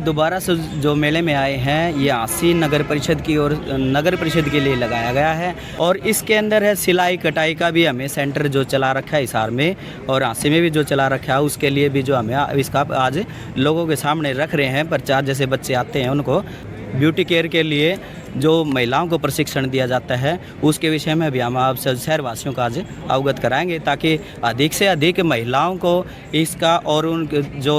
दोबारा से जो मेले में आए हैं ये आसी नगर परिषद की और नगर परिषद के लिए लगाया गया है और इसके अंदर है सिलाई कटाई का भी हमें सेंटर जो चला रखा है हिसार में और आसी में भी जो चला रखा है उसके लिए भी जो हमें इसका आज लोगों के सामने रख रहे हैं प्रचार। जैसे बच्चे आते हैं उनको ब्यूटी केयर के लिए जो महिलाओं को प्रशिक्षण दिया जाता है उसके विषय में भी हम आप शहरवासियों का आज अवगत कराएंगे ताकि अधिक से अधिक महिलाओं को इसका और उन जो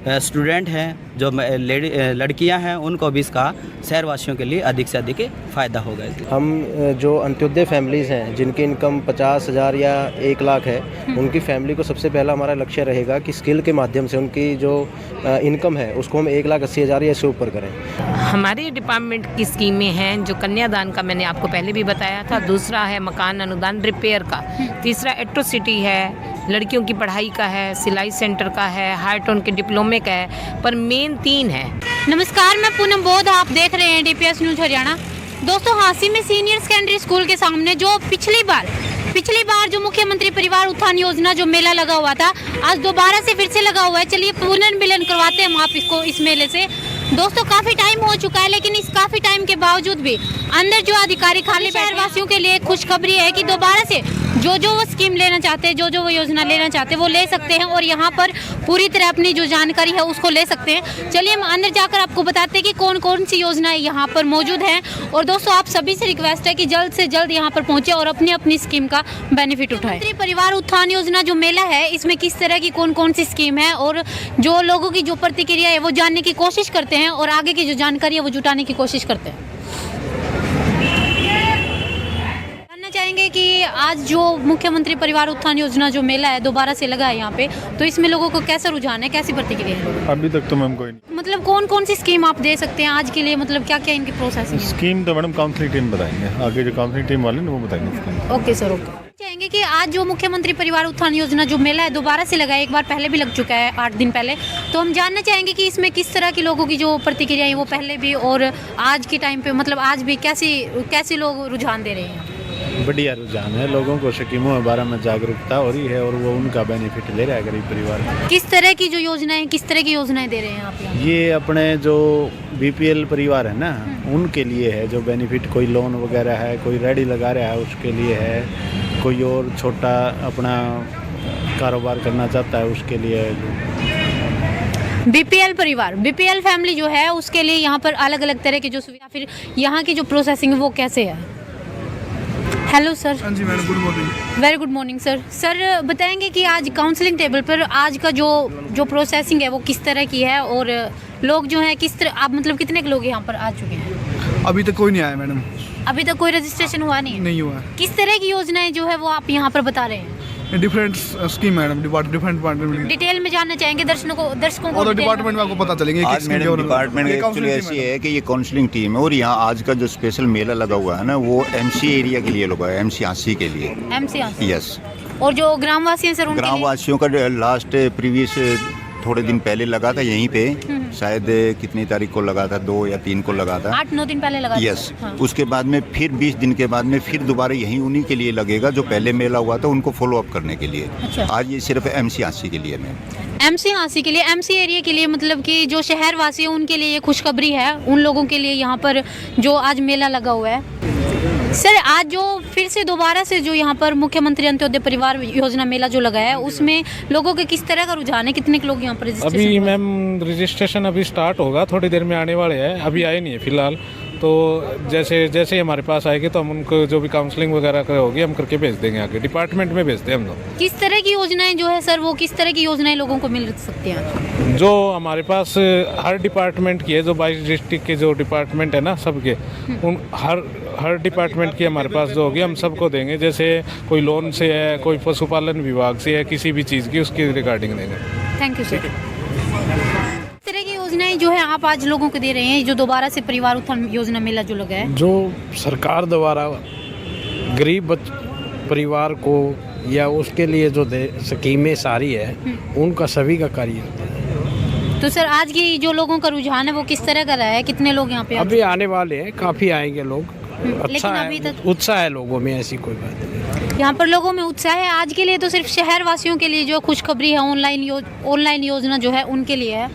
स्टूडेंट हैं जो लड़कियां हैं उनको भी इसका शहरवासियों के लिए अधिक से अधिक फ़ायदा होगा। हम जो अंत्योदय फैमिलीज़ हैं जिनकी इनकम 50,000 या 1 लाख है उनकी फैमिली को सबसे पहला हमारा लक्ष्य रहेगा कि स्किल के माध्यम से उनकी जो इनकम है उसको हम 1,80,000 या इससे ऊपर करें। हमारे डिपार्टमेंट की स्कीमें हैं जो कन्यादान का मैंने आपको पहले भी बताया था, दूसरा है मकान अनुदान रिपेयर का, तीसरा एट्रोसिटी है, लड़कियों की पढ़ाई का है, सिलाई सेंटर का है, हाई टोन के डिप्लोमे का है, पर मेन 3 है। नमस्कार, मैं पूनम बोध, आप देख रहे हैं DPS न्यूज़ हरियाणा। दोस्तों, हांसी में सीनियर सेकेंडरी स्कूल के सामने जो पिछली बार जो मुख्यमंत्री परिवार उत्थान योजना जो मेला लगा हुआ था आज दोबारा से फिर से लगा हुआ है। चलिए पुनर्मिलन करवाते हैं हम आप इसको इस मेले से। दोस्तों, काफ़ी टाइम हो चुका है लेकिन इस काफ़ी टाइम के बावजूद भी अंदर जो अधिकारी खाली शहरवासियों के लिए खुशखबरी है कि दोबारा से जो वो स्कीम लेना चाहते हैं, जो वो योजना लेना चाहते हैं वो ले सकते हैं और यहाँ पर पूरी तरह अपनी जो जानकारी है उसको ले सकते हैं। चलिए हम अंदर जाकर आपको बताते हैं कि कौन कौन सी योजनाएं यहाँ पर मौजूद हैं। और दोस्तों, आप सभी से रिक्वेस्ट है कि जल्द से जल्द यहाँ पर पहुँचे और अपनी अपनी स्कीम का बेनिफिट उठाएं। परिवार उत्थान योजना जो मेला है इसमें किस तरह की कौन कौन सी स्कीम है और जो लोगों की जो प्रतिक्रिया है वो जानने की कोशिश करते हैं और आगे की जो जानकारी है वो जुटाने की कोशिश करते हैं। चाहेंगे कि आज जो मुख्यमंत्री परिवार उत्थान योजना जो मेला है दोबारा से लगा है यहाँ पे, तो इसमें लोगों को कैसा रुझान है, कैसी प्रतिक्रिया है? अभी तक तो मैम कोई नहीं। मतलब कौन कौन सी स्कीम आप दे सकते हैं आज के लिए, मतलब क्या क्या इनकी प्रोसेस है? स्कीम तो मैडम काउंसलिंग टीम बताएंगे, आगे जो काउंसलिंग टीम वाले ना वो बताएंगे। Okay sir, okay. चाहेंगे कि आज जो मुख्यमंत्री परिवार उत्थान योजना जो मेला है दोबारा से लगा है, एक बार पहले भी लग चुका है 8 दिन पहले, तो हम जानना चाहेंगे कि इसमें किस तरह के लोगों की जो प्रतिक्रिया है वो पहले भी और आज के टाइम पे मतलब आज भी कैसे लोग रुझान दे रहे हैं? बढ़िया रुझान है, लोगों को स्कीमों के बारे में जागरूकता हो रही है और वो उनका बेनिफिट ले रहा है गरीब परिवार। किस तरह की जो योजनाएं, किस तरह की योजनाएं दे रहे हैं आप यहाँ? ये अपने जो BPL परिवार है ना उनके लिए है जो बेनिफिट, कोई लोन वगैरह है, कोई रेडी लगा रहा है उसके लिए है, कोई और छोटा अपना कारोबार करना चाहता है उसके लिए है। BPL परिवार, BPL फैमिली जो है उसके लिए यहाँ पर अलग अलग तरह की जो सुविधा, फिर यहाँ की जो प्रोसेसिंग है वो कैसे है? Hello sir. हाँ जी madam, good morning. Very good morning sir. Sir बताएंगे कि आज काउंसलिंग टेबल पर आज का जो प्रोसेसिंग है वो किस तरह की है और लोग जो हैं किस तरह, आप मतलब कितने लोग यहाँ पर आ चुके हैं? अभी तक कोई नहीं आया मैडम। अभी तक कोई रजिस्ट्रेशन हुआ नहीं है? नहीं हुआ है। किस तरह की योजनाएं जो है वो आप यहाँ पर बता रहे हैं? Different scheme madam, different department. Detail में जानना चाहेंगे दर्शकों को और डिपार्टमेंट में आपको पता चलेंगे। आज मैडम डिपार्टमेंट एक्चुअली ऐसी है कि ये काउंसलिंग टीम है और यहाँ आज का जो स्पेशल मेला लगा हुआ है ना वो MC एरिया के लिए लगा है, MC आसी के लिए। MC आसी, यस। और जो ग्रामवासी हैं सर उनके ग्रामवासियों का लास्ट प्रीवियस थोड़े दिन पहले लगा था यहीं पे, शायद कितनी तारीख को लगा था, 2 या 3 को लगा था, 8-9 दिन पहले लगा था। यस। उसके बाद में फिर 20 दिन के बाद में फिर दोबारा यहीं उन्हीं के लिए लगेगा जो पहले मेला हुआ था उनको फॉलो अप करने के लिए। अच्छा। आज ये सिर्फ MC आसी के लिए है। MC आसी के लिए, MC एरिया के लिए, मतलब कि जो शहरवासी हैं उनके लिए ये खुशखबरी है, उन लोगों के लिए यहाँ पर जो आज मेला लगा हुआ है। सर आज जो फिर से दोबारा से जो यहाँ पर मुख्यमंत्री अंत्योदय परिवार योजना मेला जो लगा है उसमें लोगों के किस तरह का रुझान है, कितने लोग यहाँ पर रजिस्ट्रेशन? अभी मैम रजिस्ट्रेशन अभी स्टार्ट होगा, थोड़ी देर में आने वाले हैं, अभी आए नहीं है फिलहाल। तो जैसे हमारे पास आएगी तो हम उनको जो भी काउंसलिंग वगैरह होगी हम करके भेज देंगे, आगे डिपार्टमेंट में भेजते हैं हम लोग। किस तरह की योजनाएं जो है सर वो किस तरह की योजनाएं लोगों को मिल सकती हैं? जो हमारे पास हर डिपार्टमेंट की है, जो 22 डिस्ट्रिक्ट के जो डिपार्टमेंट है ना सबके, उन हर डिपार्टमेंट की हमारे पास जो होगी हम सबको देंगे। जैसे कोई लोन से है, कोई पशुपालन विभाग से है, किसी भी चीज़ की उसकी रिगार्डिंग देंगे। Thank you sir. योजनाएं जो है आप आज लोगों को दे रहे हैं जो दोबारा से परिवार उत्थान योजना मेला जो लगा है, जो सरकार द्वारा गरीब परिवार को या उसके लिए जो स्कीमें सारी है उनका सभी का कार्य होता है। तो सर आज की जो लोगों का रुझान है वो किस तरह का रहा है, कितने लोग यहाँ पे? अभी आने वाले हैं, काफ़ी आएंगे लोग। अच्छा लेकिन अभी तक उत्साह है लोगों में, ऐसी कोई बात नहीं। यहाँ पर लोगों में उत्साह है। आज के लिए तो सिर्फ शहरवासियों के लिए जो खुशखबरी है ऑनलाइन योजना जो है उनके लिए है।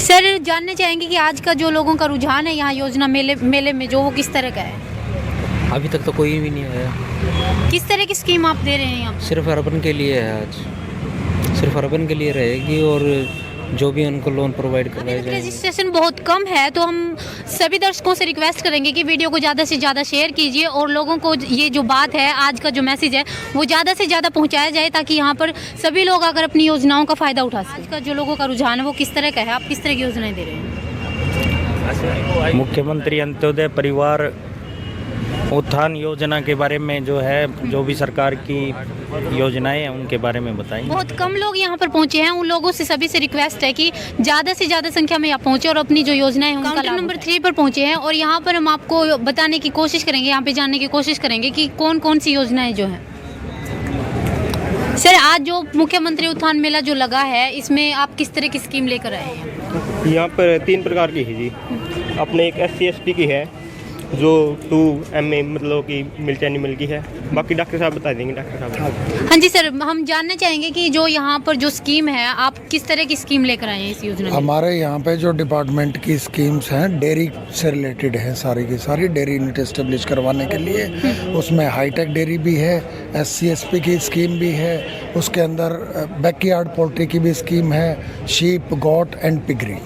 सर जानना चाहेंगे कि आज का जो लोगों का रुझान है यहाँ योजना मेले में जो वो किस तरह का है? अभी तक तो कोई भी नहीं आया। किस तरह की स्कीम आप दे रहे हैं यहाँ? सिर्फ अर्बन के लिए है, आज सिर्फ अर्बन के लिए रहेगी और जो भी उनको लोन प्रोवाइड करवाए जाएंगे। रजिस्ट्रेशन बहुत कम है, तो हम सभी दर्शकों से रिक्वेस्ट करेंगे कि वीडियो को ज़्यादा से ज़्यादा शेयर कीजिए और लोगों को ये जो बात है, आज का जो मैसेज है वो ज़्यादा से ज़्यादा पहुंचाया जाए, ताकि यहाँ पर सभी लोग अगर अपनी योजनाओं का फ़ायदा उठा सकें। आज का जो लोगों का रुझान है वो किस तरह का है? आप किस तरह की योजनाएँ दे रहे हैं? मुख्यमंत्री अंत्योदय परिवार उत्थान योजना के बारे में जो है, जो भी सरकार की योजनाएं हैं उनके बारे में बताएं। बहुत कम लोग यहाँ पर पहुँचे हैं, उन लोगों से सभी से रिक्वेस्ट है कि ज़्यादा से ज़्यादा संख्या में यहाँ पहुँचे और अपनी जो योजनाएं हैं उनका नंबर 3 पर पहुँचे हैं। और यहाँ पर हम आपको बताने की कोशिश करेंगे, यहाँ पे जानने की कोशिश करेंगे कि कौन कौन सी योजनाएं जो हैं। सर आज जो मुख्यमंत्री उत्थान मेला जो लगा है, इसमें आप किस तरह की स्कीम लेकर आए हैं? यहाँ पर 3 प्रकार की है जी। अपने एक SC/ST की है जो 2MA मतलब कि मिल्क एनिमल की है, बाकी डॉक्टर साहब बता देंगे। डॉक्टर साहब। हाँ जी सर, हम जानना चाहेंगे कि जो यहाँ पर जो स्कीम है, आप किस तरह की स्कीम लेकर आए हैं इस योजना में? हमारे यहाँ पे जो डिपार्टमेंट की स्कीम्स हैं डेयरी से रिलेटेड है, सारी की सारी डेयरी यूनिट एस्टेब्लिश करवाने के लिए। उसमें हाईटेक डेयरी भी है, SC/SP की स्कीम भी है, उसके अंदर बैकयार्ड पोल्ट्री की भी स्कीम है, शीप, गॉट एंड पिगरी,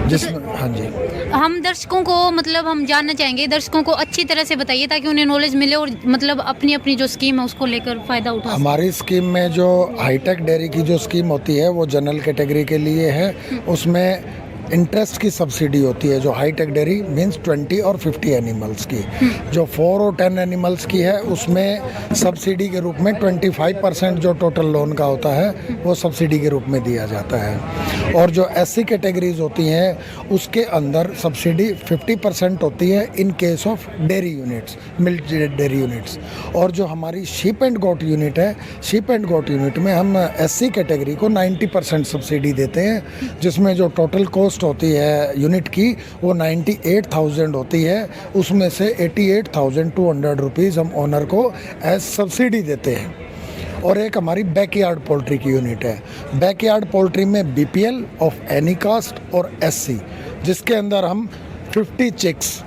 जिसमें हाँ जी हम दर्शकों को मतलब हम जानना चाहेंगे, दर्शकों को अच्छी तरह से बताइए ताकि उन्हें नॉलेज मिले और मतलब अपनी अपनी जो स्कीम है उसको लेकर फ़ायदा उठा। हमारी स्कीम में जो हाईटेक डेयरी की जो स्कीम होती है वो जनरल कैटेगरी के लिए है। उसमें इंटरेस्ट की सब्सिडी होती है। जो हाईटेक डेयरी मींस 20 और 50 एनिमल्स की। जो 4 और 10 एनिमल्स की है उसमें सब्सिडी के रूप में 25% जो टोटल लोन का होता है वो सब्सिडी के रूप में दिया जाता है। और जो SC कैटेगरीज होती हैं उसके अंदर सब्सिडी 50% होती है in case of dairy units, milk dairy units. और जो हमारी शीप एंड गोट यूनिट है, शीप एंड गोट यूनिट में हम SC कैटेगरी को 90% सब्सिडी देते हैं, जिसमें जो टोटल कॉस्ट होती है यूनिट की वो 98,000 होती है। उसमें से 88,200 रुपीज़ हम ओनर को एज सब्सिडी देते हैं। और एक हमारी बैकयार्ड पोल्ट्री की यूनिट है। बैकयार्ड पोल्ट्री में BPL ऑफ एनी कास्ट और SC, जिसके अंदर हम 50 चिक्स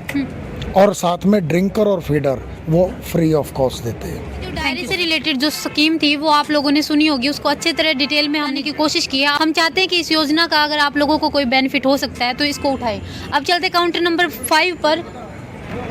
और साथ में ड्रिंकर और फीडर वो फ्री ऑफ कॉस्ट देते हैं। डेयरी से रिलेटेड जो स्कीम थी वो आप लोगों ने सुनी होगी, उसको अच्छे तरह डिटेल में आने की कोशिश की है। हम चाहते हैं कि इस योजना का अगर आप लोगों को कोई बेनिफिट हो सकता है तो इसको उठाएं। अब चलते काउंटर नंबर 5 पर।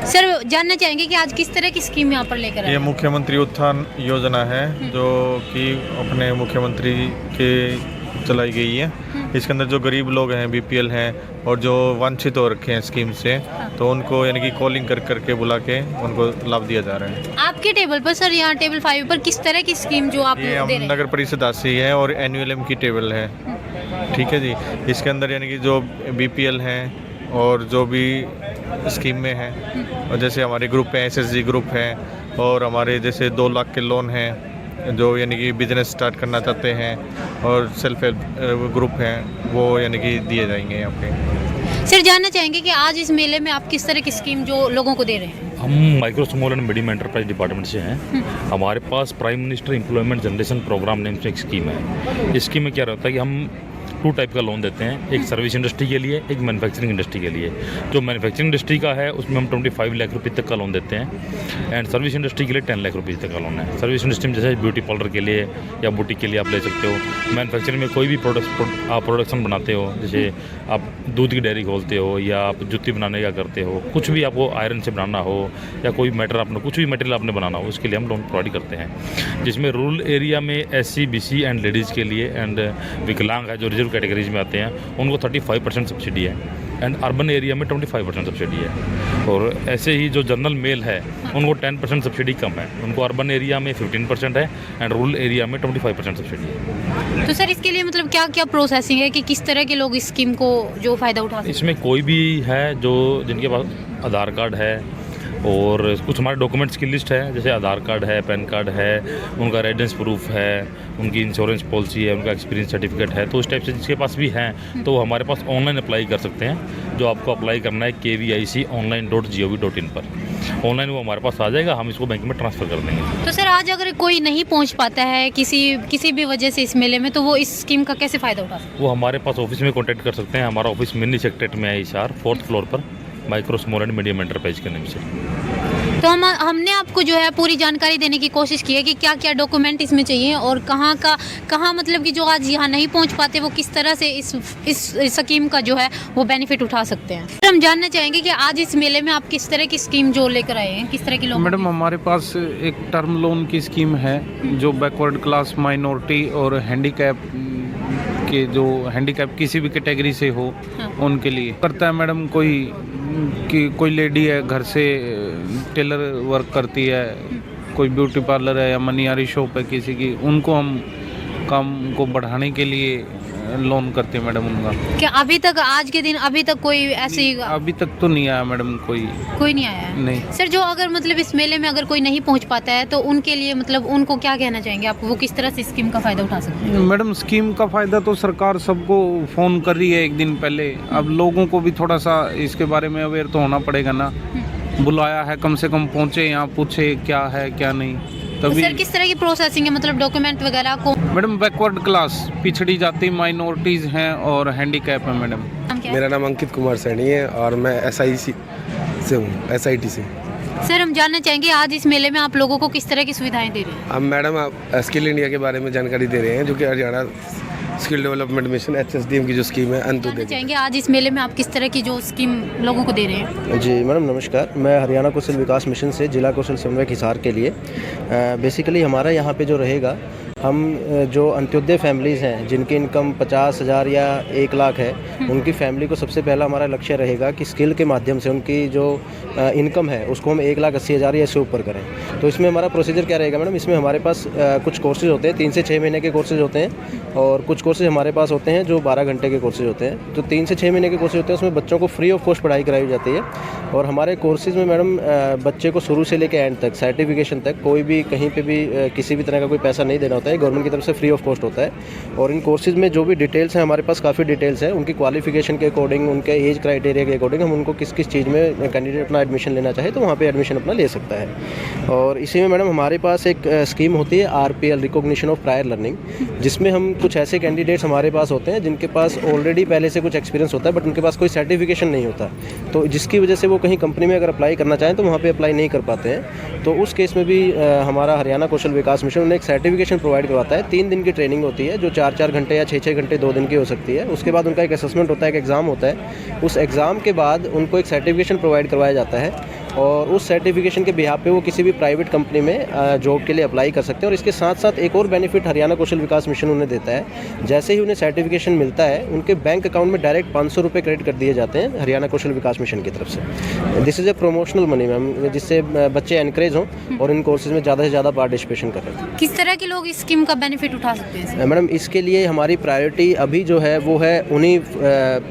सर जानना चाहेंगे कि आज किस तरह की स्कीम यहाँ पर लेकर आए? ये मुख्यमंत्री उत्थान योजना है जो कि अपने मुख्यमंत्री के चलाई गई है। इसके अंदर जो गरीब लोग हैं, BPL हैं और जो वंचित हो रखे हैं स्कीम से, तो उनको यानी कि कॉलिंग कर करके बुला के उनको लाभ दिया जा रहा है। आपके टेबल पर सर, यहाँ टेबल 5 पर किस तरह की स्कीम जो आप ये हम दे रहे हैं? नगर परिषद आसी है और NULM की टेबल है, ठीक है जी। इसके अंदर यानी कि जो BPL हैं और जो भी स्कीम में हैं, और जैसे हमारे ग्रुप हैं, SSG ग्रुप हैं, और हमारे जैसे 2 लाख के लोन हैं जो यानी कि बिजनेस स्टार्ट करना चाहते हैं, और सेल्फ हेल्प ग्रुप हैं वो यानी कि दिए जाएंगे यहाँ पे। सर जानना चाहेंगे कि आज इस मेले में आप किस तरह की स्कीम जो लोगों को दे रहे हैं? हम micro small and medium enterprise department से हैं। हमारे पास prime minister employment generation program name से एक स्कीम है। इस स्कीम में क्या रहता है कि हम 2 टाइप का लोन देते हैं, एक सर्विस इंडस्ट्री के लिए, एक मैन्युफैक्चरिंग इंडस्ट्री के लिए। जो मैन्युफैक्चरिंग इंडस्ट्री का है उसमें हम 25 लाख रुपये तक का लोन देते हैं, एंड सर्विस इंडस्ट्री के लिए 10 लाख रुपये तक का लोन है। सर्विस इंडस्ट्री में जैसे ब्यूटी पार्लर के लिए या बुटीक के लिए आप ले सकते हो। मैन्युफैक्चरिंग में कोई भी आप प्रोडक्शन बनाते हो, जैसे आप दूध की डेयरी खोलते हो या आप जूती बनाने का करते हो, कुछ भी आपको आयरन से बनाना हो या कोई मैटर आपने कुछ भी मटेरियल आपने बनाना हो, उसके लिए हम लोन प्रोवाइड करते हैं। जिसमें रूरल एरिया में SC, BC एंड लेडीज़ के लिए एंड विकलांग है जो रिजर्व कैटेगरीज में आते हैं उनको 35% सब्सिडी है, एंड अर्बन एरिया में 25% सब्सिडी है। और ऐसे ही जो जनरल मेल है उनको 10% सब्सिडी कम है, उनको अर्बन एरिया में 15% है एंड रूरल एरिया में 25% सब्सिडी है। तो सर इसके लिए मतलब क्या क्या प्रोसेसिंग है कि किस तरह के लोग इस स्कीम को जो फ़ायदा उठा सकते हैं? इसमें कोई भी है जो जिनके पास आधार कार्ड है और कुछ हमारे डॉक्यूमेंट्स की लिस्ट है, जैसे आधार कार्ड है, पैन कार्ड है, उनका रेजिडेंस प्रूफ है, उनकी इंश्योरेंस पॉलिसी है, उनका एक्सपीरियंस सर्टिफिकेट है। तो उस टाइप से जिसके पास भी हैं तो हमारे पास ऑनलाइन अप्लाई कर सकते हैं। जो आपको अप्लाई करना है KVIC-online.gov.in पर, ऑनलाइन वो हमारे पास आ जाएगा, हम इसको बैंक में ट्रांसफ़र कर देंगे। तो सर आज अगर कोई नहीं पहुंच पाता है किसी भी वजह से इस मेले में, तो वो इस स्कीम का कैसे फ़ायदा उठा सकता है? वो हमारे पास ऑफिस में कॉन्टैक्ट कर सकते हैं। हमारा ऑफिस मिनी सेक्रेटरी में है हिसार, 4th फ्लोर पर, micro small and medium enterprise के नाम से। तो हमने आपको जो है पूरी जानकारी देने की कोशिश की है कि क्या क्या डॉक्यूमेंट इसमें चाहिए और कहाँ मतलब कि जो आज यहाँ नहीं पहुँच पाते वो किस तरह से इस स्कीम का जो है वो बेनिफिट उठा सकते हैं। तो हम जानना चाहेंगे कि आज इस मेले में आप किस तरह की स्कीम जो लेकर आए हैं, किस तरह की लोग? मैडम हमारे पास एक टर्म लोन की स्कीम है जो बैकवर्ड क्लास, माइनॉरिटी और हैंडीकैप के, जो हैंडीकैप किसी भी कैटेगरी से हो उनके लिए करता है। मैडम कोई लेडी है घर से टेलर वर्क करती है, कोई ब्यूटी पार्लर है या मनियारी शॉप है किसी की, उनको हम काम को बढ़ाने के लिए लोन करते हैं मैडम उनका। क्या अभी तक आज के दिन अभी तक कोई ऐसी? अभी तक तो नहीं आया मैडम, कोई नहीं आया है। नहीं सर, जो अगर मतलब इस मेले में अगर कोई नहीं पहुंच पाता है तो उनके लिए मतलब उनको क्या कहना चाहेंगे आप, वो किस तरह से स्कीम का फ़ायदा उठा सकते हैं? मैडम स्कीम का फ़ायदा तो सरकार सबको फ़ोन कर रही है एक दिन पहले। अब लोगों को भी थोड़ा सा इसके बारे में अवेयर तो होना पड़ेगा ना। बुलाया है, कम से कम पहुँचे यहाँ, पूछे क्या है क्या नहीं। तो सर किस तरह की प्रोसेसिंग है, मतलब डॉक्यूमेंट वगैरह को? मैडम बैकवर्ड क्लास, पिछड़ी जाति, माइनॉरिटीज़ हैं और हैंडीकैप है मैडम। मेरा नाम अंकित कुमार सैनी है और मैं SIC से हूँ, SIT से। सर हम जानना चाहेंगे आज इस मेले में आप लोगों को किस तरह की सुविधाएं दे रहे हैं? अब मैडम आप स्किल इंडिया के बारे में जानकारी दे रहे हैं, जो कि Haryana skill development mission HSDM की जो स्कीम है अंत्योदय। चाहेंगे आज इस मेले में आप किस तरह की जो स्कीम लोगों को दे रहे हैं? जी मैडम नमस्कार, मैं हरियाणा कौशल विकास मिशन से जिला कौशल समन्वयक हिसार के लिए बेसिकली हमारा यहाँ पे जो रहेगा, हम जो अंत्योदय फैमिलीज़ हैं जिनकी इनकम 50,000 या 1 लाख है, उनकी फैमिली को सबसे पहला हमारा लक्ष्य रहेगा कि स्किल के माध्यम से उनकी जो इनकम है उसको हम 1,80,000 या इससे ऊपर करें। तो इसमें हमारा प्रोसीजर क्या रहेगा मैडम? इसमें हमारे पास कुछ कोर्सेज होते हैं, 3 से 6 महीने के कोर्सेज होते हैं, और कुछ कोर्सेज हमारे पास होते हैं जो 12 घंटे के कोर्सेज होते हैं। तो 3 से 6 महीने के कोर्सेज होते हैं, उसमें बच्चों को फ्री ऑफ कॉस्ट पढ़ाई कराई जाती है। और हमारे कोर्सेज में मैडम बच्चे को शुरू से लेकर एंड तक, सर्टिफिकेशन तक, कोई भी कहीं पे भी किसी भी तरह का कोई पैसा नहीं देना होता है, गवर्नमेंट की तरफ से फ्री ऑफ कॉस्ट होता है। और इन कोर्सेज में जो भी डिटेल्स हैं हमारे पास काफ़ी डिटेल्स हैं, उनकी क्वालिफिकेशन के अकॉर्डिंग, उनके एज क्राइटेरिया के अकॉर्डिंग हम उनको किस किस चीज़ में कैंडिडेट अपना एडमिशन लेना चाहे तो वहाँ पे एडमिशन अपना ले सकता है। और इसी में मैडम हमारे पास एक स्कीम होती है RPL, recognition of prior learning, जिसमें हम कुछ ऐसे कैंडिडेट्स हमारे पास होते हैं जिनके पास ऑलरेडी पहले से कुछ एक्सपीरियंस होता है बट उनके पास कोई सर्टिफिकेशन नहीं होता, तो जिसकी वजह से वो कहीं कंपनी में अगर अप्लाई करना चाहें तो वहाँ पे अप्लाई नहीं कर पाते हैं। तो उस केस में भी हमारा हरियाणा कौशल विकास मिशन उन्हें एक सर्टिफिकेशन प्रोवाइड करवाता है। 3 दिन की ट्रेनिंग होती है जो 4-4 घंटे या 6-6 घंटे 2 दिन की हो सकती है। उसके बाद उनका एक असेसमेंट होता है, एक एग्ज़ाम होता है। उस एग्ज़ाम के बाद उनको एक सर्टिफिकेशन प्रोवाइड करवाया जाता है और उस सर्टिफिकेशन के बिहाफ पे वो किसी भी प्राइवेट कंपनी में जॉब के लिए अप्लाई कर सकते हैं। और इसके साथ साथ एक और बेनिफिट हरियाणा कौशल विकास मिशन उन्हें देता है, जैसे ही उन्हें सर्टिफिकेशन मिलता है उनके बैंक अकाउंट में डायरेक्ट 500 रुपये क्रेडिट कर दिए जाते हैं हरियाणा कौशल विकास मिशन की तरफ से। This is a promotional money ma'am, जिससे बच्चे एनकरेज हों और इन कोर्सेज में ज़्यादा से ज़्यादा पार्टिसिपेशन करें। किस तरह के लोग इस स्कीम का बेनिफिट उठा सकते हैं? मैडम इसके लिए हमारी प्रायोरिटी अभी जो है वो है उन्हीं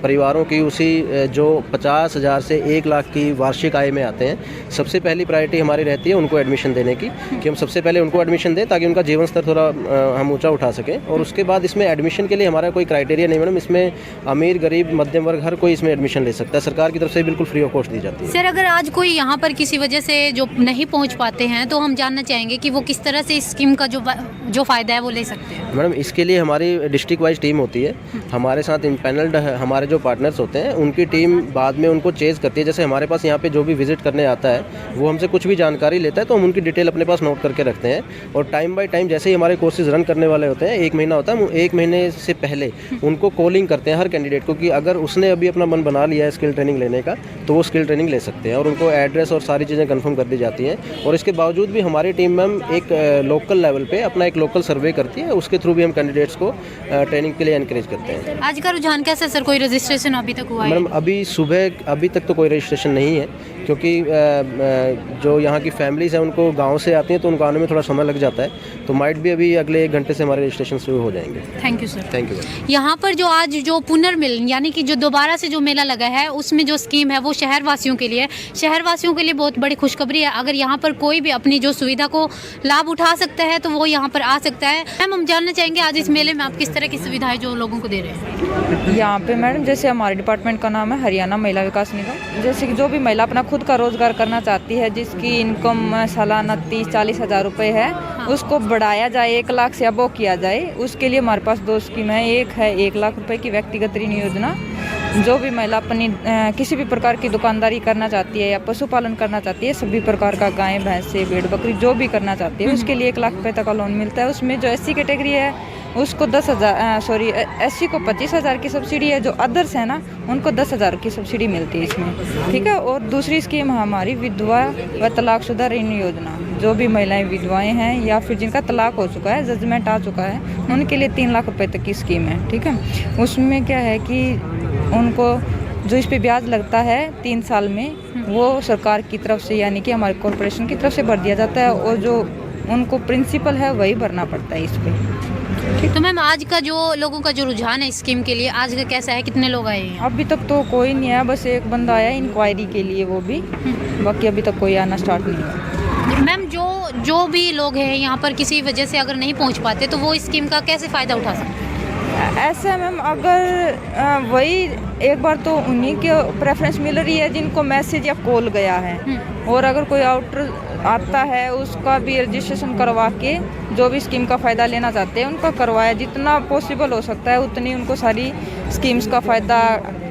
परिवारों की, उसी जो 50,000 से 1 लाख की वार्षिक आय में आते हैं। सबसे पहली प्रायोरिटी हमारी रहती है उनको एडमिशन देने की, कि हम सबसे पहले उनको एडमिशन दें ताकि उनका जीवन स्तर थोड़ा हम ऊंचा उठा सकें। और उसके बाद इसमें एडमिशन के लिए हमारा कोई क्राइटेरिया नहीं मैडम, इसमें अमीर, गरीब, मध्यम वर्ग हर कोई इसमें एडमिशन ले सकता है। सरकार की तरफ से बिल्कुल फ्री ऑफ कॉस्ट दी जाती है। सर अगर आज कोई यहाँ पर किसी वजह से जो नहीं पहुँच पाते हैं तो हम जानना चाहेंगे कि वो किस तरह से इस स्कीम का जो फ़ायदा है वो ले सकते हैं? मैडम इसके लिए हमारी डिस्ट्रिक्ट वाइज टीम होती है, हमारे साथ इम्पैनल्ड हमारे जो पार्टनर्स होते हैं उनकी टीम बाद में उनको चेज करती है। जैसे हमारे पास यहाँ पे जो भी विजिट करने आता है वो हमसे कुछ भी जानकारी लेता है तो हम उनकी डिटेल अपने पास नोट करके रखते हैं। और टाइम बाय टाइम जैसे ही हमारे कोर्सेज रन करने वाले होते हैं, 1 महीना होता है, 1 महीने से पहले उनको कॉलिंग करते हैं हर कैंडिडेट को, कि अगर उसने अभी अपना मन बना लिया है स्किल ट्रेनिंग लेने का तो वो स्किल ट्रेनिंग ले सकते हैं। और उनको एड्रेस और सारी चीज़ें कंफर्म कर दी जाती हैं। और इसके बावजूद भी हमारी टीम मैम एक लोकल लेवल पे अपना एक लोकल सर्वे करती है, उसके थ्रू भी हम कैंडिडेट्स को ट्रेनिंग के लिए एनकरेज करते हैं। आज का रुझान कैसा सर? कोई रजिस्ट्रेशन अभी तक हुआ है? मैडम अभी सुबह अभी तक तो कोई रजिस्ट्रेशन नहीं है, क्योंकि जो यहाँ की फैमिलीज़ हैं उनको गांव से आती हैं तो उनको आने में थोड़ा समय लग जाता है, तो माइट भी अभी अगले 1 घंटे से हमारे रजिस्ट्रेशन शुरू हो जाएंगे। Thank you sir. Thank you. यहाँ पर जो आज जो पुनर्मिलन यानी कि जो दोबारा से जो मेला लगा है उसमें जो स्कीम है वो शहरवासियों के लिए बहुत बड़ी खुशखबरी है। अगर यहाँ पर कोई भी अपनी जो सुविधा को लाभ उठा सकता है तो वो यहाँ पर आ सकता है। मैम हम जानना चाहेंगे आज इस मेले में आप किस तरह की सुविधाएं जो लोगों को दे रहे हैं? यहाँ पे मैडम जैसे हमारे डिपार्टमेंट का नाम है हरियाणा महिला विकास निगम, जैसे कि जो भी महिला अपना खुद का रोजगार करना चाहती है जिसकी इनकम सालाना 30-40 हज़ार रुपये है, उसको बढ़ाया जाए 1 लाख से अबव किया जाए, उसके लिए हमारे पास 2 स्कीम है। एक है 1 लाख रुपए की व्यक्तिगत ऋण योजना, जो भी महिला अपनी किसी भी प्रकार की दुकानदारी करना चाहती है या पशुपालन करना चाहती है, सभी प्रकार का गाय भैंस से भेड़ बकरी जो भी करना चाहती है उसके लिए 1 लाख रुपये तक का लोन मिलता है। उसमें जो SC कैटेगरी है उसको 10,000 SC को 25,000 की सब्सिडी है, जो अदर्स है ना उनको 10,000 की सब्सिडी मिलती है इसमें, ठीक है। और दूसरी स्कीम है हमारी विधवा व तलाकशुदा ऋण योजना, जो भी महिलाएं विधवाएं हैं या फिर जिनका तलाक हो चुका है, जजमेंट आ चुका है, उनके लिए 3 लाख रुपए तक की स्कीम है, ठीक है। उसमें क्या है कि उनको जो इस पे ब्याज लगता है 3 साल में वो सरकार की तरफ से यानी कि हमारे कॉरपोरेशन की तरफ से भर दिया जाता है, और जो उनको प्रिंसिपल है वही भरना पड़ता है इस पर। तो मैम आज का जो लोगों का जो रुझान है स्कीम के लिए आज का कैसा है, कितने लोग आए हैं? अभी तक तो कोई नहीं आया, बस एक बंदा आया इंक्वायरी के लिए, वो भी बाकी अभी तक कोई आना स्टार्ट नहीं हुआ। मैम जो भी लोग हैं यहाँ पर किसी वजह से अगर नहीं पहुँच पाते तो वो इस स्कीम का कैसे फ़ायदा उठा सकते हैं? ऐसा है मैम, अगर वही एक बार तो उन्हीं के प्रेफरेंस मिल रही है जिनको मैसेज या कॉल गया है, और अगर कोई आउटर आता है उसका भी रजिस्ट्रेशन करवा के जो भी स्कीम का फ़ायदा लेना चाहते हैं उनका करवाया, जितना पॉसिबल हो सकता है उतनी उनको सारी स्कीम्स का फ़ायदा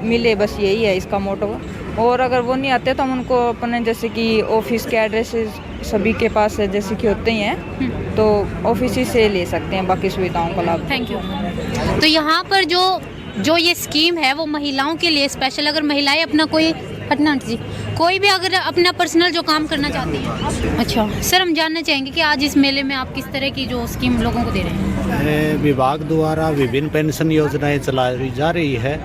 मिले, बस यही है इसका मोटो। और अगर वो नहीं आते तो हम उनको अपने जैसे कि ऑफिस के एड्रेसेस सभी के पास है जैसे कि होते ही हैं, तो ऑफिस ही से ले सकते हैं बाकी सुविधाओं का लाभ। Thank you. तो यहाँ पर जो ये स्कीम है वो महिलाओं के लिए स्पेशल, अगर महिलाएं अपना कोई भी अगर अपना पर्सनल जो काम करना चाहती हैं। अच्छा सर, हम जानना चाहेंगे कि आज इस मेले में आप किस तरह की जो स्कीम लोगों को दे रहे हैं? विभाग द्वारा विभिन्न पेंशन योजनाएं चलाई जा रही है,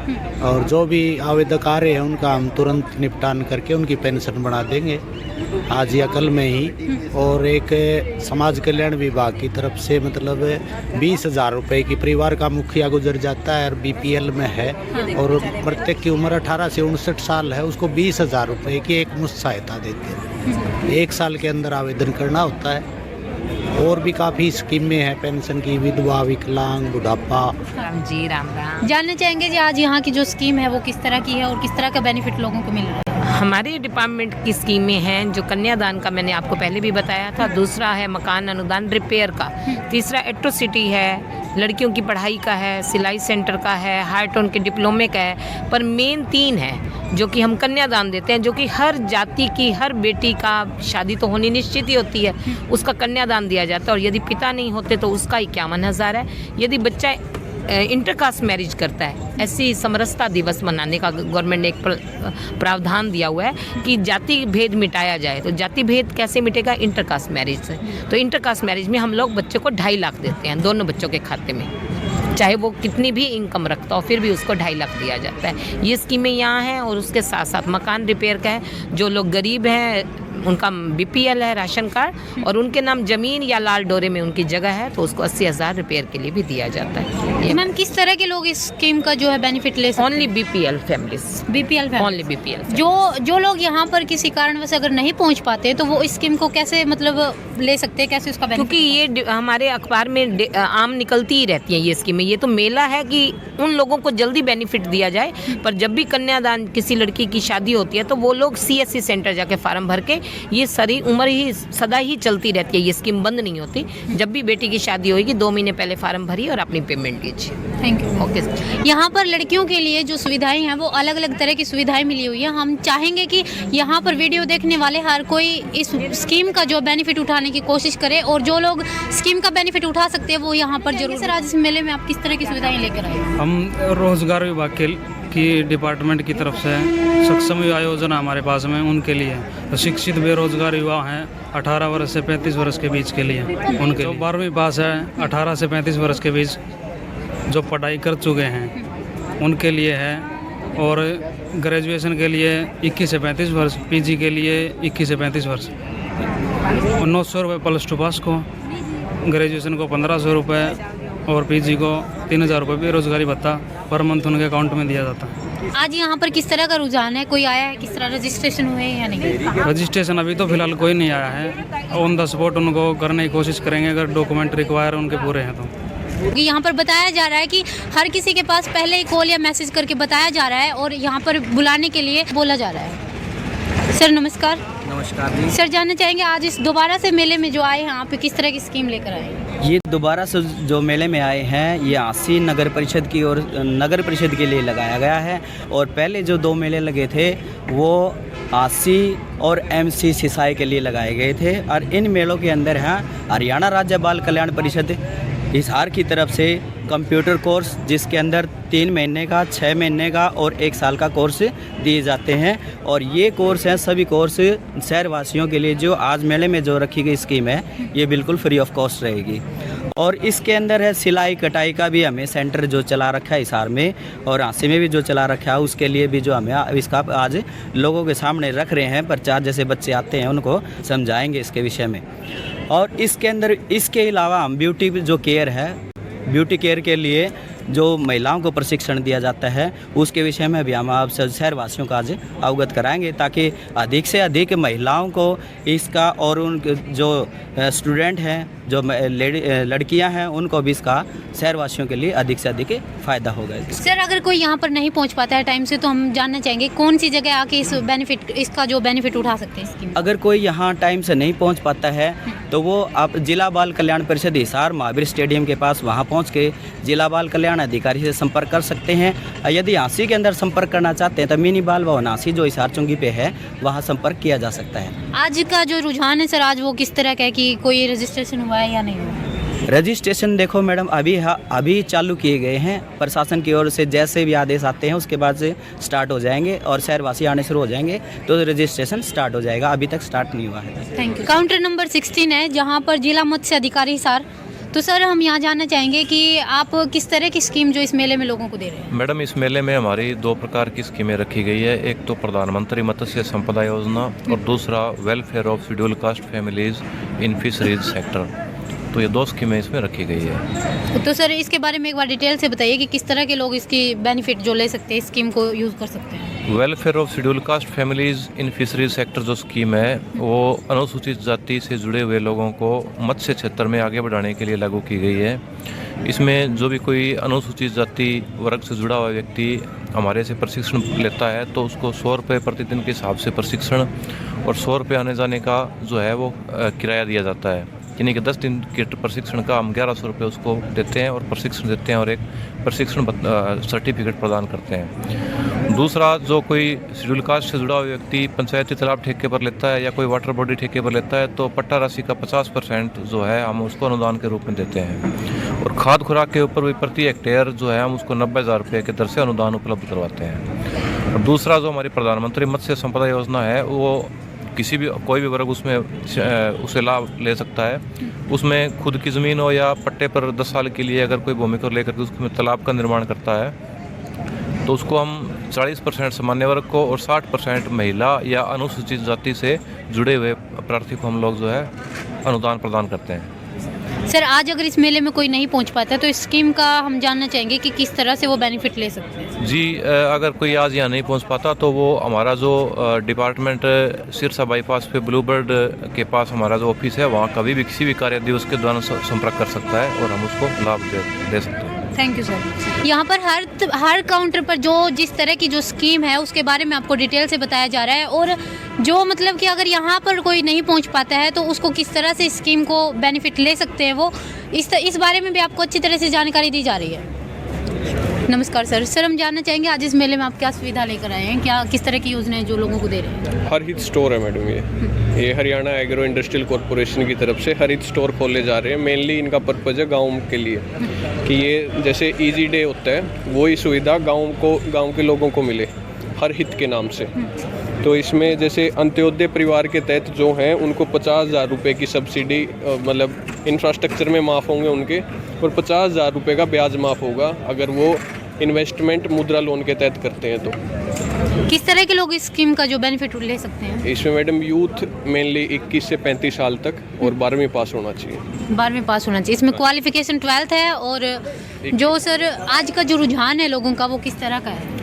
और जो भी आवेदक आ रहे हैं उनका हम तुरंत निपटान करके उनकी पेंशन बढ़ा देंगे आज या कल में ही। और एक समाज कल्याण विभाग की तरफ से मतलब 20,000 रुपये की परिवार का मुखिया गुजर जाता है और BPL में है, और प्रत्येक की उम्र 18 से 59 साल है, उसको 20,000 रुपये की एक मुश्त सहायता देते हैं। 1 साल के अंदर आवेदन करना होता है। और भी काफ़ी स्कीमें हैं पेंशन की, विधवा, विकलांग, बुढ़ापा। राम जी राम। जानना चाहेंगे जी आज यहाँ की जो स्कीम है वो किस तरह की है और किस तरह का बेनिफिट लोगों को मिल रहा है? हमारे डिपार्टमेंट की स्कीमें हैं, जो कन्यादान का मैंने आपको पहले भी बताया था, दूसरा है मकान अनुदान रिपेयर का, तीसरा एट्रोसिटी है, लड़कियों की पढ़ाई का है, सिलाई सेंटर का है, हाई टोन के डिप्लोमे का है, पर मेन 3 है जो कि हम कन्यादान देते हैं, जो कि हर जाति की हर बेटी का शादी तो होनी निश्चित ही होती है, उसका कन्यादान दिया जाता है। और यदि पिता नहीं होते तो उसका 51,000 है। यदि बच्चा इंटरकास्ट मैरिज करता है, ऐसी समरसता दिवस मनाने का गवर्नमेंट ने एक प्रावधान दिया हुआ है कि जाति भेद मिटाया जाए। तो जाति भेद कैसे मिटेगा? इंटरकास्ट मैरिज से। तो इंटरकास्ट मैरिज में हम लोग बच्चे को 2.5 लाख देते हैं दोनों बच्चों के खाते में, चाहे वो कितनी भी इनकम रखता हो फिर भी उसको 2.5 लाख दिया जाता है। ये स्कीमें यहाँ हैं। और उसके साथ साथ मकान रिपेयर का है, जो लोग गरीब हैं उनका BPL है राशन कार्ड, और उनके नाम ज़मीन या लाल डोरे में उनकी जगह है तो उसको 80,000 रिपेयर के लिए भी दिया जाता है। मैम किस तरह के लोग इस स्कीम का जो है बेनिफिट ले सकते हैं? Only BPL families. Only BPL। जो लोग यहाँ पर किसी कारणवश अगर नहीं पहुँच पाते तो वो इस स्कीम को कैसे मतलब ले सकते हैं, कैसे उसका बेनिफिट? क्योंकि ये हमारे अखबार में आम निकलती ही रहती है ये स्कीमें। ये तो मेला है कि उन लोगों को जल्दी बेनिफिट दिया जाए, पर जब भी कन्यादान किसी लड़की की शादी होती है तो वो लोग CSC सेंटर जाके फार्म भर के, ये सारी उम्र ही सदा ही चलती रहती है, ये स्कीम बंद नहीं होती। जब भी बेटी की शादी होगी 2 महीने पहले फार्म भरिए और अपनी पेमेंट कीजिए। Thank you. ओके। यहाँ पर लड़कियों के लिए जो सुविधाएं हैं वो अलग अलग तरह की सुविधाएं मिली हुई है। हम चाहेंगे कि यहाँ पर वीडियो देखने वाले हर कोई इस स्कीम का जो बेनिफिट उठाने की कोशिश करे, और जो लोग स्कीम का बेनिफिट उठा सकते हैं वो यहाँ पर जरूर। सर आज इस मेले में आप किस तरह की सुविधाएं लेकर आए? हम रोजगार विभाग की डिपार्टमेंट की तरफ से सक्षम युवा योजना हमारे पास में उनके लिए तो शिक्षित बेरोजगार युवा हैं 18 वर्ष से 35 वर्ष के बीच के लिए, उनके जो 12वीं पास है 18 से 35 वर्ष के बीच जो पढ़ाई कर चुके हैं उनके लिए है और ग्रेजुएशन के लिए 21 से 35 वर्ष, पीजी के लिए 21 से 35 वर्ष, और 900 रुपये प्लस टू पास को, ग्रेजुएशन को 1500 रुपये और पीजी को 3000 रुपये बेरोजगारी भत्ता पर मंथ उनके अकाउंट में दिया जाता है। आज यहाँ पर किस तरह का रुझान है, कोई आया है, किस तरह रजिस्ट्रेशन हुए हैं या नहीं? रजिस्ट्रेशन अभी तो फिलहाल कोई नहीं आया है, ऑन द स्पॉट उनको करने की कोशिश करेंगे अगर डॉक्यूमेंट रिक्वायर उनके पूरे हैं तो। यहाँ पर बताया जा रहा है कि हर किसी के पास पहले ही कॉल या मैसेज करके बताया जा रहा है और यहाँ पर बुलाने के लिए बोला जा रहा है। सर नमस्कार। नमस्कार जी। सर जानना चाहेंगे आज इस दोबारा से मेले में जो आए हैं आप किस तरह की स्कीम लेकर आए हैं? ये दोबारा से जो मेले में आए हैं ये आसी नगर परिषद की और नगर परिषद के लिए लगाया गया है। और पहले जो 2 मेले लगे थे वो आसी और MC सिसाई के लिए लगाए गए थे। और इन मेलों के अंदर है हरियाणा राज्य बाल कल्याण परिषद हिसार की तरफ से कंप्यूटर कोर्स, जिसके अंदर 3 महीने का, 6 महीने का और 1 साल का कोर्स दिए जाते हैं। और ये कोर्स हैं सभी कोर्स शहरवासियों के लिए। जो आज मेले में जो रखी गई स्कीम है ये बिल्कुल फ्री ऑफ कॉस्ट रहेगी। और इसके अंदर है सिलाई कटाई का भी हमें सेंटर जो चला रखा है हिसार में, और आसी में भी जो चला रखा है उसके लिए भी जो हमें इसका आज लोगों के सामने रख रहे हैं प्रचार। जैसे बच्चे आते हैं उनको समझाएंगे इसके विषय में। और इसके अंदर इसके अलावा हम ब्यूटी जो केयर है, ब्यूटी केयर के लिए जो महिलाओं को प्रशिक्षण दिया जाता है उसके विषय में भी हम आप शहरवासियों का आज अवगत कराएंगे, ताकि अधिक से अधिक महिलाओं को इसका और उन जो स्टूडेंट हैं, जो लड़कियां हैं, उनको भी इसका शहरवासियों के लिए अधिक से अधिक फ़ायदा होगा। सर अगर कोई यहाँ पर नहीं पहुँच पाता है टाइम से तो हम जानना चाहेंगे कौन सी जगह आके इसका जो बेनिफिट उठा सकते हैं स्कीम? अगर कोई यहाँ टाइम से नहीं पहुँच पाता है तो वो आप जिला बाल कल्याण परिषद हिसार महावीर स्टेडियम के पास वहाँ पहुँच के जिला बाल कल्याण अधिकारी से संपर्क कर सकते हैं। यदि आसी के अंदर संपर्क करना चाहते हैं तो मिनी बाल भवन आसी जो हिसार चुंगी पे है वहाँ संपर्क किया जा सकता है। आज का जो रुझान है सर आज वो किस तरह का है कि कोई रजिस्ट्रेशन हुआ है या नहीं हुआ? रजिस्ट्रेशन देखो मैडम अभी चालू किए गए हैं प्रशासन की ओर से। जैसे भी आदेश आते हैं उसके बाद से स्टार्ट हो जाएंगे और शहरवासी आने शुरू हो जाएंगे तो रजिस्ट्रेशन स्टार्ट हो जाएगा। अभी तक स्टार्ट नहीं हुआ है। Thank you. काउंटर नंबर 16 है जहां पर जिला मत्स्य अधिकारी हिसार। तो सर हम यहाँ जानना चाहेंगे कि आप किस तरह की स्कीम जो इस मेले में लोगों को दे रहे हैं? मैडम इस मेले में हमारी 2 प्रकार की स्कीमें रखी गई है। एक तो प्रधानमंत्री मत्स्य संपदा योजना और दूसरा welfare of schedule caste families in fisheries sector. तो ये 2 स्कीमें इसमें रखी गई है। तो सर इसके बारे में एक बार डिटेल से बताइए कि किस तरह के लोग इसकी बेनिफिट जो ले सकते हैं, स्कीम को यूज़ कर सकते हैं? Welfare of schedule caste families in fisheries sector जो स्कीम है वो अनुसूचित जाति से जुड़े हुए लोगों को मत्स्य क्षेत्र में आगे बढ़ाने के लिए लागू की गई है। इसमें जो भी कोई अनुसूचित जाति वर्ग से जुड़ा हुआ व्यक्ति हमारे से प्रशिक्षण लेता है तो उसको 100 रुपये प्रतिदिन के हिसाब से प्रशिक्षण और 100 रुपये आने जाने का जो है वो किराया दिया जाता है। यानी कि 10 दिन के प्रशिक्षण का हम 1100 रुपये उसको देते हैं और प्रशिक्षण देते हैं और एक प्रशिक्षण सर्टिफिकेट प्रदान करते हैं। दूसरा जो कोई शेड्यूल कास्ट से जुड़ा हुआ व्यक्ति पंचायती तालाब ठेके पर लेता है या कोई वाटर बॉडी ठेके पर लेता है तो पट्टा राशि का 50% जो है हम उसको अनुदान के रूप में देते हैं। और खाद खुराक के ऊपर भी प्रति हेक्टेयर जो है हम उसको 90,000 रुपये के दर से अनुदान उपलब्ध करवाते हैं। और दूसरा जो हमारी प्रधानमंत्री मत्स्य संपदा योजना है वो कोई भी वर्ग उसमें उसे लाभ ले सकता है। उसमें खुद की ज़मीन हो या पट्टे पर 10 साल के लिए अगर कोई भूमि को लेकर के उसमें तालाब का निर्माण करता है तो उसको हम 40% सामान्य वर्ग को और 60% महिला या अनुसूचित जाति से जुड़े हुए प्रार्थी को हम लोग जो है अनुदान प्रदान करते हैं। सर आज अगर इस मेले में कोई नहीं पहुंच पाता तो इस स्कीम का हम जानना चाहेंगे कि किस तरह से वो बेनिफिट ले सकते हैं? जी अगर कोई आज यहाँ नहीं पहुँच पाता तो वो हमारा जो डिपार्टमेंट सिरसा बाईपास पे ब्लूबर्ड के पास हमारा जो ऑफिस है वहाँ कभी भी किसी भी कार्य दिवस के दौरान संपर्क कर सकता है और हम उसको लाभ दे सकते हैं। Thank you sir. यहाँ पर हर काउंटर पर जो जिस तरह की जो स्कीम है उसके बारे में आपको डिटेल से बताया जा रहा है और जो मतलब कि अगर यहाँ पर कोई नहीं पहुँच पाता है तो उसको किस तरह से स्कीम को बेनिफिट ले सकते हैं वो इस बारे में भी आपको अच्छी तरह से जानकारी दी जा रही है। नमस्कार सर। सर हम जानना चाहेंगे आज इस मेले में आप क्या सुविधा लेकर आए हैं, क्या किस तरह की योजनाएं जो लोगों को दे रहे हैं? हरहित स्टोर है मैडम, ये हरियाणा एग्रो इंडस्ट्रियल कॉरपोरेशन की तरफ से हरहित स्टोर खोले जा रहे हैं। मेनली इनका पर्पज़ है गाँव के लिए कि ये जैसे ईजी डे होता है वही सुविधा गाँव के लोगों को मिले हरहित के नाम से। तो इसमें जैसे अंत्योदय परिवार के तहत जो हैं उनको 50,000 रुपये की सब्सिडी मतलब इंफ्रास्ट्रक्चर में माफ़ होंगे उनके और 50,000 रुपये का ब्याज माफ़ होगा अगर वो इन्वेस्टमेंट मुद्रा लोन के तहत करते हैं। तो किस तरह के लोग इस स्कीम का जो बेनिफिट ले सकते हैं? इसमें मैडम यूथ मेनली 21 से 35 साल तक और 12वीं पास होना चाहिए। 12वीं पास होना चाहिए। इसमें क्वालिफिकेशन 12th है। और जो सर आज का जो रुझान है लोगों का वो किस तरह का है?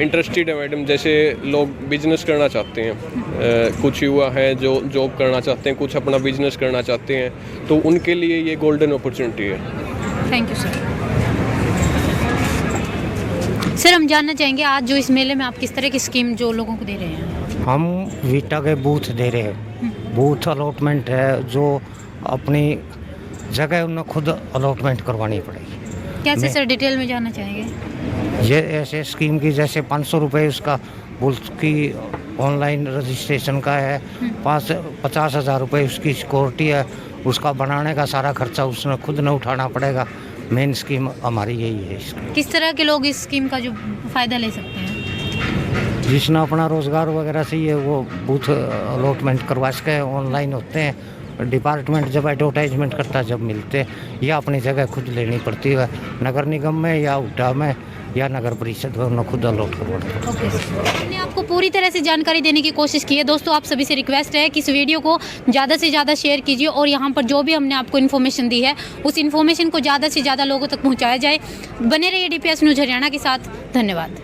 इंटरेस्टेड है मैडम, जैसे लोग बिजनेस करना चाहते हैं, कुछ युवा हैं जो जॉब करना चाहते हैं, कुछ अपना बिजनेस करना चाहते हैं, तो उनके लिए ये गोल्डन अपॉर्चुनिटी है। Thank you sir. सर हम जानना चाहेंगे आज जो इस मेले में आप किस तरह की स्कीम जो लोगों को दे रहे हैं? हम वीटा के बूथ दे रहे हैं। बूथ अलॉटमेंट है, जो अपनी जगह उन्हें खुद अलॉटमेंट करवानी पड़ेगी। कैसे सर डिटेल में जानना चाहेंगे? ये ऐसे स्कीम की जैसे 500 रुपये उसका बूथ की ऑनलाइन रजिस्ट्रेशन का है, 50,000 रुपये उसकी सिक्योरिटी है, उसका बनाने का सारा खर्चा उसने खुद न उठाना पड़ेगा। मेन स्कीम हमारी यही है। किस तरह के लोग इस स्कीम का जो फ़ायदा ले सकते हैं? जिसने अपना रोज़गार वगैरह से ये वो बूथ अलॉटमेंट करवा सके, ऑनलाइन होते हैं। डिपार्टमेंट जब एडवर्टाइजमेंट करता जब मिलते, या अपनी जगह खुद लेनी पड़ती है, नगर निगम में या उठा में या नगर परिषद में उन्हें खुद अलॉट करवाना। ओके सर, मैंने आपको पूरी तरह से जानकारी देने की कोशिश की है। दोस्तों आप सभी से रिक्वेस्ट है कि इस वीडियो को ज़्यादा से ज़्यादा शेयर कीजिए और यहाँ पर जो भी हमने आपको इन्फॉर्मेशन दी है उस इन्फॉर्मेशन को ज़्यादा से ज़्यादा लोगों तक पहुँचाया जाए। बने रहिए DPS न्यूज़ हरियाणा के साथ। धन्यवाद।